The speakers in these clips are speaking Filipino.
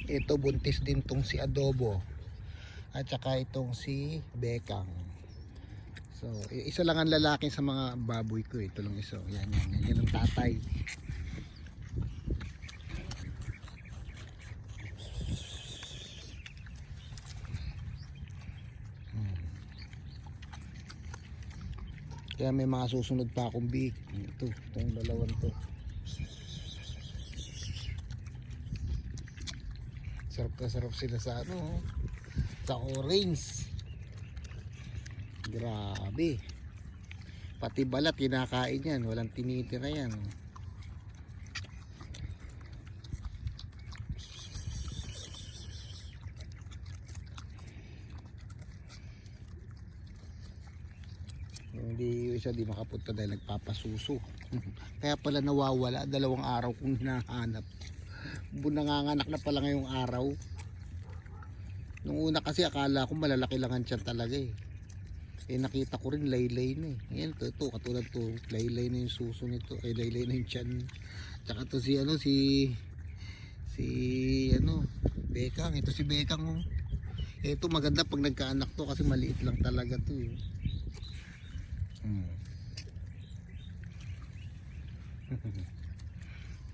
Ito buntis din tong si Adobo. At saka itong si Bekang. So, isa lang ang lalaki sa mga baboy ko. Ito lang isa. Yan ang tatay. Kaya may mga susunod pa akong biik. Itong dalawang to. Sarap na sarap sila sa ano, sa orange. Grabe. Pati balat kinakain yan, walang tinitira yan. Hindi yung isa di makapunta dahil nagpapasuso. Kaya pala nawawala, 2 araw kong hinahanap. Nanganganak na pala ngayong araw. Nung una kasi akala ko malalaki lang ang tiyan talaga eh. Nakita ko rin laylay na eh. Ayan, ito katulad to, laylay na yung suso nito, ay laylay na yung tiyan. Tsaka to si Bekang. Ito si Bekang oh. Ito maganda pag nagkaanak to kasi maliit lang talaga to eh.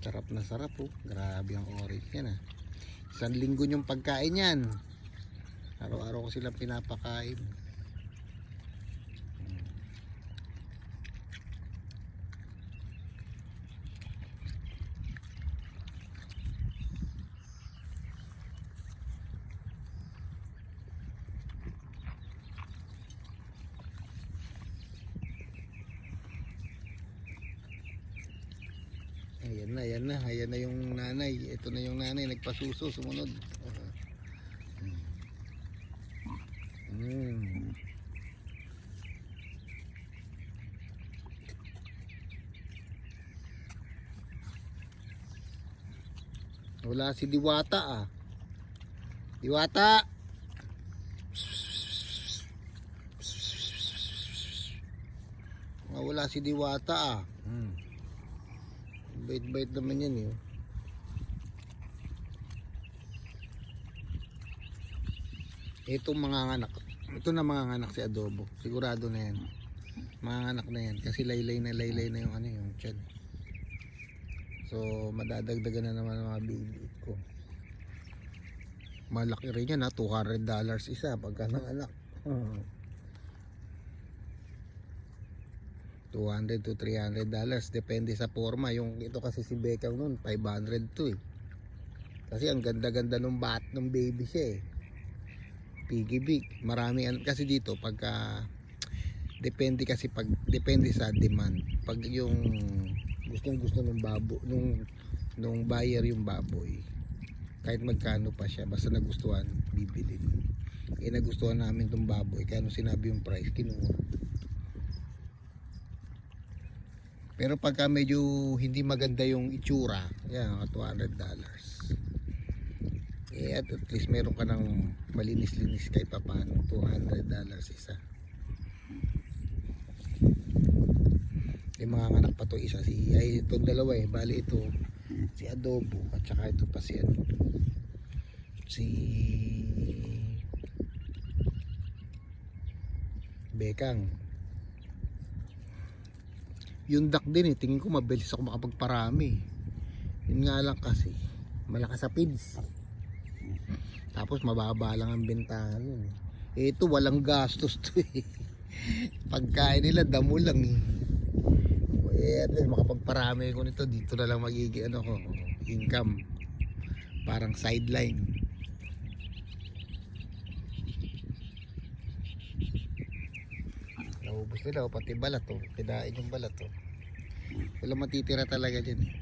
Sarap na sarap oh. Grabe ang orange yan ah. 1 linggo yung pagkain yan. Araw-araw ko silang pinapakain. Ayan na yung nanay. Ito na yung nanay nagpasuso, sumunod. Wala si Diwata ah. Diwata. Wala si Diwata ah. Bait-bait naman yan eh. Itong manganganak. Ito na manganganak si Adobo. Sigurado na yan. Manganganak na yan. Kasi laylay na yung yung tiyan. So madadagdagan na naman ang mga baby ko. Malaki rin yan ha. $200 isa pagka nanganak. $200 to $300 depende sa forma. Yung ito kasi si Bekang noon 500 to eh. Kasi ang ganda-ganda ng baby siya eh. Piggy big. Marami kasi dito pagka depende sa demand. Pag yung gustong-gusto ng nung buyer yung baboy, kahit magkano pa siya basta nagustuhan bibili. Nagustuhan namin tong baboy kaya nung sinabi yung price kinuha. Pero pagka medyo hindi maganda yung itsura, yan, $200. At least meron ka ng malinis-linis kahit pa paano. $200 isa. Yung mga anak pa to isa itong dalawa eh. Bali ito si Adobo at saka ito pa si Bekang. Yung duck din eh, tingin ko mabilis ako makapagparami. Yun nga lang kasi malakas sa feeds. Tapos mababa lang ang bentahan yun. Ito walang gastos to eh. Pagkain nila damo lang eh. Makapagparami ko nito, dito na lang magiging income. Parang sideline. Naubos nila pati balat kinain yung balat wala matitira talaga dyan eh.